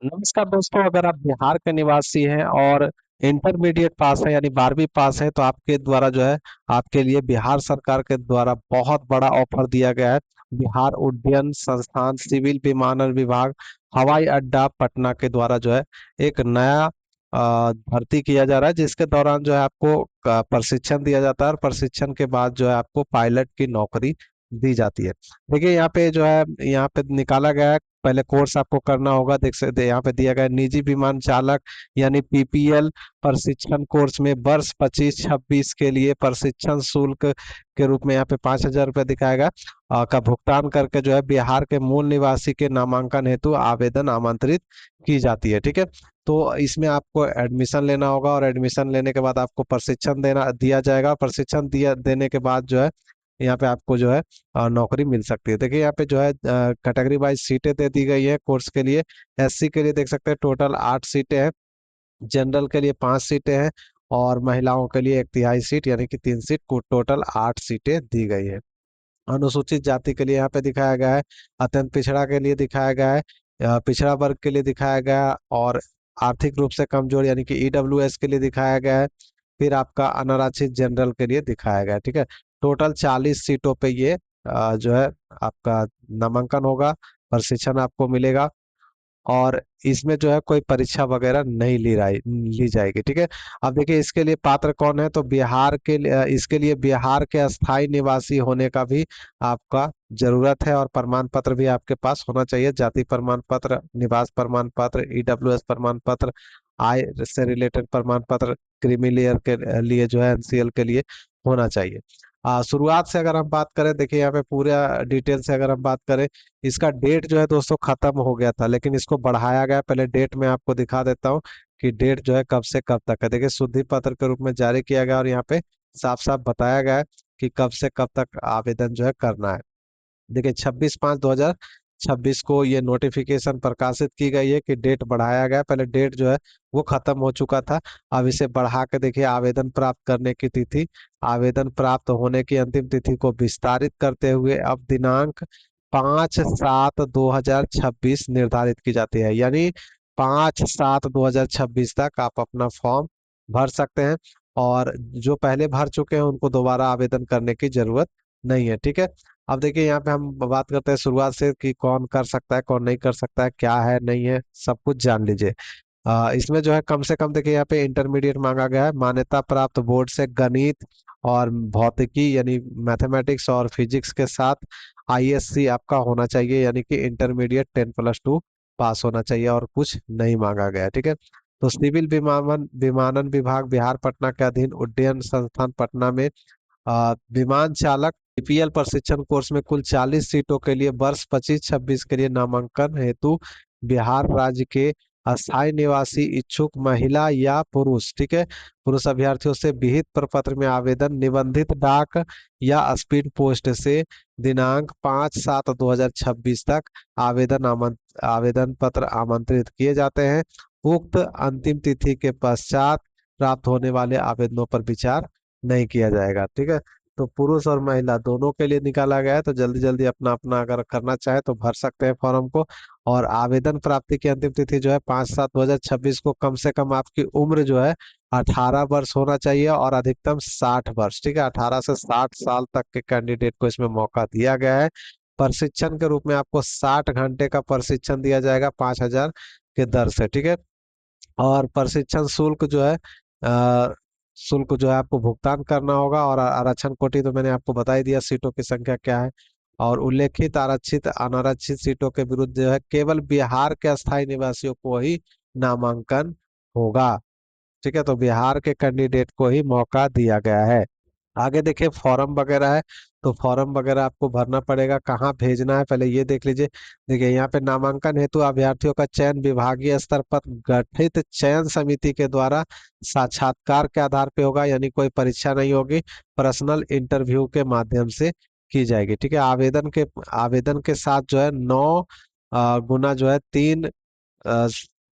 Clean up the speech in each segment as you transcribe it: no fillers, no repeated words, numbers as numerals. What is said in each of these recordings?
नमस्कार दोस्तों, अगर आप बिहार के निवासी हैं और इंटरमीडिएट पास है यानी 12वीं पास है तो आपके द्वारा जो है आपके लिए बिहार सरकार के द्वारा बहुत बड़ा ऑफर दिया गया है। बिहार उड्डयन संस्थान सिविल विमानन विभाग हवाई अड्डा पटना के द्वारा जो है एक नया भर्ती किया जा रहा है, जिसके दौरान जो है आपको प्रशिक्षण दिया जाता है और प्रशिक्षण के बाद जो है आपको पायलट की नौकरी दी जाती है। देखिए यहाँ पे जो है यहाँ पे निकाला गया है। पहले कोर्स आपको करना होगा, देख सकते यहाँ पे दिया गया है, निजी विमान चालक यानी पीपीएल प्रशिक्षण कोर्स में वर्ष 25-26 के लिए प्रशिक्षण शुल्क के रूप में यहाँ पे 5,000 रुपये दिखाया गया का भुगतान करके जो है बिहार के मूल निवासी के नामांकन हेतु आवेदन आमंत्रित की जाती है। ठीक है, तो इसमें आपको एडमिशन लेना होगा और एडमिशन लेने के बाद आपको प्रशिक्षण देना दिया जाएगा। प्रशिक्षण दिया देने के बाद जो है यहाँ पे आपको जो है नौकरी मिल सकती है। देखिए यहाँ पे जो है कैटेगरी वाइज सीटें दे दी गई है कोर्स के लिए। एससी के लिए देख सकते हैं टोटल 8 सीटें हैं, जनरल के लिए 5 सीटें हैं और महिलाओं के लिए 1/3 सीट यानी कि 3 सीट को टोटल 8 सीटें दी गई है। अनुसूचित जाति के लिए यहाँ पे दिखाया गया है, अत्यंत पिछड़ा के लिए दिखाया गया है, पिछड़ा वर्ग के लिए दिखाया गया है और आर्थिक रूप से कमजोर यानी कि ईडब्ल्यूएस के लिए दिखाया गया है। फिर आपका अनारक्षित जनरल के लिए दिखाया गया है। ठीक है, टोटल 40 सीटों पे ये जो है आपका नामांकन होगा, प्रशिक्षण आपको मिलेगा और इसमें जो है कोई परीक्षा वगैरह नहीं ली जाएगी। ठीक है, अब देखिए इसके लिए पात्र कौन है, तो बिहार के लिए इसके लिए बिहार के अस्थाई निवासी होने का भी आपका जरूरत है और प्रमाण पत्र भी आपके पास होना चाहिए। जाति प्रमाण पत्र, निवास प्रमाण पत्र, ईडब्ल्यूएस प्रमाण पत्र, आय से रिलेटेड प्रमाण पत्र, क्रीमी लेयर के लिए जो है एनसीएल के लिए होना चाहिए। शुरुआत से अगर हम बात करें, देखिए यहाँ पे पूरा डिटेल से अगर हम बात करें, इसका डेट जो है दोस्तों खत्म हो गया था लेकिन इसको बढ़ाया गया। पहले डेट मैं आपको दिखा देता हूँ कि डेट जो है कब से कब तक है। देखिए शुद्धि पत्र के रूप में जारी किया गया और यहाँ पे साफ साफ बताया गया है कि कब से कब तक आवेदन जो है करना है। देखिए 26/5/2026 को ये नोटिफिकेशन प्रकाशित की गई है कि डेट बढ़ाया गया। पहले डेट जो है वो खत्म हो चुका था, अब इसे बढ़ा के देखिए आवेदन प्राप्त करने की तिथि, आवेदन प्राप्त होने की अंतिम तिथि को विस्तारित करते हुए अब दिनांक 5/7/2026 निर्धारित की जाती है। यानी 5/7/2026 तक आप अपना फॉर्म भर सकते हैं और जो पहले भर चुके हैं उनको दोबारा आवेदन करने की जरूरत नहीं है। ठीक है, अब देखिए यहाँ पे हम बात करते हैं शुरुआत से कि कौन कर सकता है कौन नहीं कर सकता है, क्या है नहीं है, सब कुछ जान लीजिए। इसमें जो है कम से कम देखिए यहाँ पे इंटरमीडिएट मांगा गया है, मान्यता प्राप्त बोर्ड से गणित और भौतिकी यानी मैथमेटिक्स और फिजिक्स के साथ आईएससी आपका होना चाहिए, यानी कि इंटरमीडिएट 10+2 पास होना चाहिए और कुछ नहीं मांगा गया है। ठीक है, तो सिविल विमानन विमानन विभाग बिहार पटना के अधीन उड्डयन संस्थान पटना में विमान चालक पीपीएल प्रशिक्षण कोर्स में कुल 40 सीटों के लिए वर्ष 25-26 के लिए नामांकन हेतु बिहार राज्य के अस्थायी निवासी इच्छुक महिला या पुरुष, ठीक है, पुरुष अभ्यर्थियों से विहित प्रपत्र में आवेदन निबंधित डाक या स्पीड पोस्ट से दिनांक 5/7/2026 तक आवेदन पत्र आमंत्रित किए जाते हैं। उक्त अंतिम तिथि के पश्चात प्राप्त होने वाले आवेदनों पर विचार नहीं किया जाएगा। ठीक है, तो पुरुष और महिला दोनों के लिए निकाला गया है, तो जल्दी जल्दी अपना अपना अगर करना चाहे तो भर सकते हैं फॉर्म को। और आवेदन प्राप्ति की अंतिम तिथि जो है 5/7/2026 को कम से कम आपकी उम्र जो है 18 वर्ष होना चाहिए और अधिकतम 60 वर्ष। ठीक है, 18 से 60 साल तक के कैंडिडेट को इसमें मौका दिया गया है। प्रशिक्षण के रूप में आपको 60 घंटे का प्रशिक्षण दिया जाएगा 5,000 के दर से। ठीक है, और प्रशिक्षण शुल्क जो है शुल्क जो है आपको भुगतान करना होगा और आरक्षण कोटि तो मैंने आपको बता ही दिया सीटों की संख्या क्या है। और उल्लेखित आरक्षित अनारक्षित सीटों के विरुद्ध जो है केवल बिहार के अस्थायी निवासियों को ही नामांकन होगा। ठीक है, तो बिहार के कैंडिडेट को ही मौका दिया गया है। आगे देखिए फॉर्म वगैरह है, तो फॉर्म वगैरह आपको भरना पड़ेगा, कहाँ भेजना है पहले ये देख लीजिए। देखिए यहाँ पे नामांकन हेतु अभ्यर्थियों का चयन विभागीय स्तर पर गठित चयन समिति के द्वारा साक्षात्कार के आधार पे होगा, यानी कोई परीक्षा नहीं होगी, पर्सनल इंटरव्यू के माध्यम से की जाएगी। ठीक है, आवेदन के साथ जो है 9 गुना जो है 3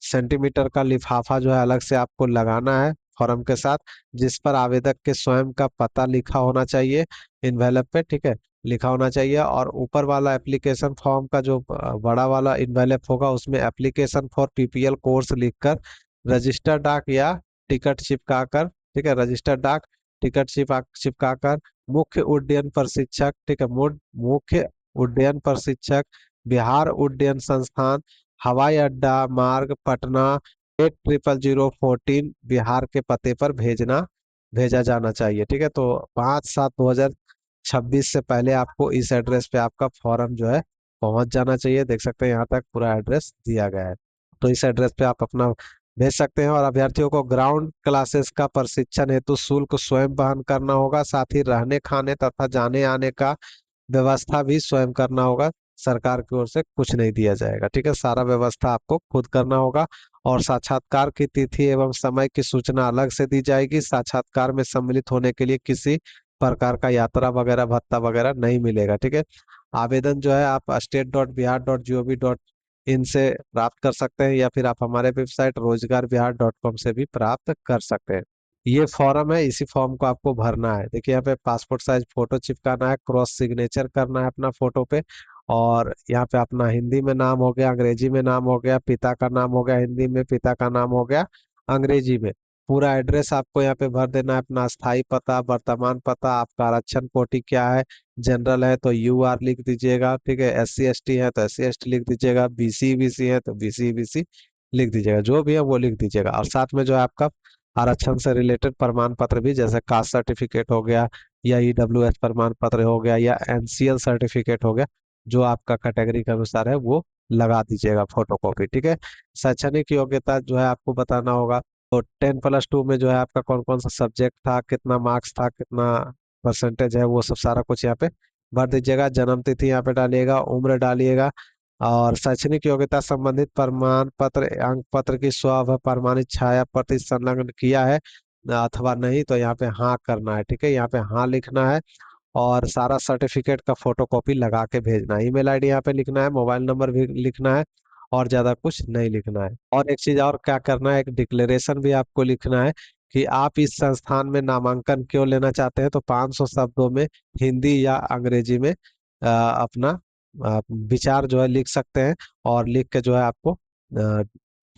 सेंटीमीटर का लिफाफा जो है अलग से आपको लगाना है फॉर्म के साथ, जिस पर आवेदक के स्वयं का पता लिखा होना चाहिए इन्वेलप पे। ठीक है, लिखा होना चाहिए। और ऊपर वाला एप्लीकेशन फॉर्म का जो बड़ा वाला इनवेलप होगा उसमें एप्लीकेशन फॉर पीपीएल कोर्स लिखकर रजिस्टर डाक या टिकट चिपका कर, ठीक है, रजिस्टर डाक टिकट चिपका कर मुख्य उड्डयन प्रशिक्षक, ठीक है, मुख्य उड्डयन प्रशिक्षक, बिहार उड्डयन संस्थान, हवाई अड्डा मार्ग पटना 800014 बिहार के पते पर भेजा जाना चाहिए। ठीक है, तो 5/7/2026 से पहले आपको इस एड्रेस पे आपका फॉर्म जो है पहुंच जाना चाहिए। देख सकते हैं यहाँ तक पूरा एड्रेस दिया गया है। तो इस एड्रेस पे आप अपना भेज सकते हैं। और अभ्यर्थियों को ग्राउंड क्लासेस का प्रशिक्षण हेतु शुल्क स्वयं वहन करना होगा। साथ ही रहने खाने तथा जाने आने का व्यवस्था भी स्वयं करना होगा। सरकार की ओर से कुछ नहीं दिया जाएगा। ठीक है, सारा व्यवस्था आपको खुद करना होगा। और साक्षात्कार की तिथि एवं समय की सूचना अलग से दी जाएगी। साक्षात्कार में सम्मिलित होने के लिए किसी प्रकार का यात्रा वगैरह भत्ता वगैरह नहीं मिलेगा। ठीक है, आवेदन जो है आप state.bihar.gov.in से प्राप्त कर सकते हैं, या फिर आप हमारे वेबसाइट रोजगारबिहार.com से भी प्राप्त कर सकते हैं। ये फॉर्म है, इसी फॉर्म को आपको भरना है। देखिए यहाँ पे पासपोर्ट साइज फोटो चिपकाना है, क्रॉस सिग्नेचर करना है अपना फोटो पे। और यहाँ पे अपना हिंदी में नाम हो गया, अंग्रेजी में नाम हो गया, पिता का नाम हो गया हिंदी में, पिता का नाम हो गया अंग्रेजी में। पूरा एड्रेस आपको यहाँ पे भर देना है, अपना स्थायी पता, वर्तमान पता, आपका आरक्षण कोटि क्या है, जनरल है तो यूआर लिख दीजिएगा, ठीक है, एससी एसटी है तो एससी एसटी लिख दीजिएगा, बीसी बीसी है तो बीसी बीसी लिख दीजिएगा, जो भी है वो लिख दीजिएगा। और साथ में जो है आपका आरक्षण से रिलेटेड प्रमाण पत्र भी, जैसे कास्ट सर्टिफिकेट हो गया, या ईडब्ल्यूएस प्रमाण पत्र हो गया, या एनसीएल सर्टिफिकेट हो गया, जो आपका कैटेगरी के अनुसार है वो लगा दीजिएगा फोटो कॉपी। ठीक है, शैक्षणिक योग्यता जो है आपको बताना होगा। तो 10+2 में जो है आपका कौन कौन सा सब्जेक्ट था, कितना मार्क्स था, कितना परसेंटेज है, वो सब सारा कुछ यहाँ पे भर दीजिएगा। जन्म तिथि यहाँ पे डालिएगा, उम्र डालिएगा। और शैक्षणिक योग्यता संबंधित प्रमाण पत्र अंक पत्र की स्व प्रमाणित छाया प्रति संलग्न किया है अथवा नहीं, तो यहाँ पे हाँ करना है। ठीक है, यहाँ पे हाँ लिखना है। और सारा सर्टिफिकेट का फोटो कॉपी लगा के भेजना है। ईमेल आईडी यहाँ पे लिखना है, मोबाइल नंबर भी लिखना है, और ज्यादा कुछ नहीं लिखना है। और एक चीज और क्या करना है, एक डिक्लेरेशन भी आपको लिखना है कि आप इस संस्थान में नामांकन क्यों लेना चाहते हैं। तो 500 शब्दों में हिंदी या अंग्रेजी में अपना विचार जो है लिख सकते हैं। और लिख के जो है आपको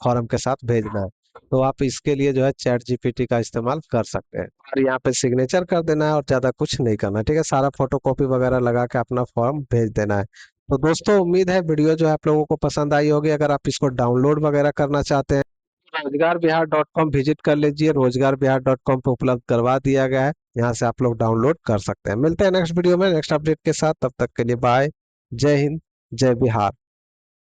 फॉर्म के साथ भेजना है। तो आप इसके लिए जो है चैट जीपीटी का इस्तेमाल कर सकते हैं। और यहाँ पे सिग्नेचर कर देना है और ज्यादा कुछ नहीं करना। ठीक है, सारा फोटो कॉपी वगैरह लगा के अपना फॉर्म भेज देना है। तो दोस्तों उम्मीद है वीडियो जो है आप लोगों को पसंद आई होगी। अगर आप इसको डाउनलोड वगैरह करना चाहते हैं, रोजगार बिहार.com विजिट कर लीजिए। रोजगार बिहार.com पे उपलब्ध करवा दिया गया है, यहाँ से आप लोग डाउनलोड कर सकते हैं। मिलते हैं नेक्स्ट वीडियो में नेक्स्ट अपडेट के साथ, तब तक के लिए बाय। जय हिंद, जय बिहार।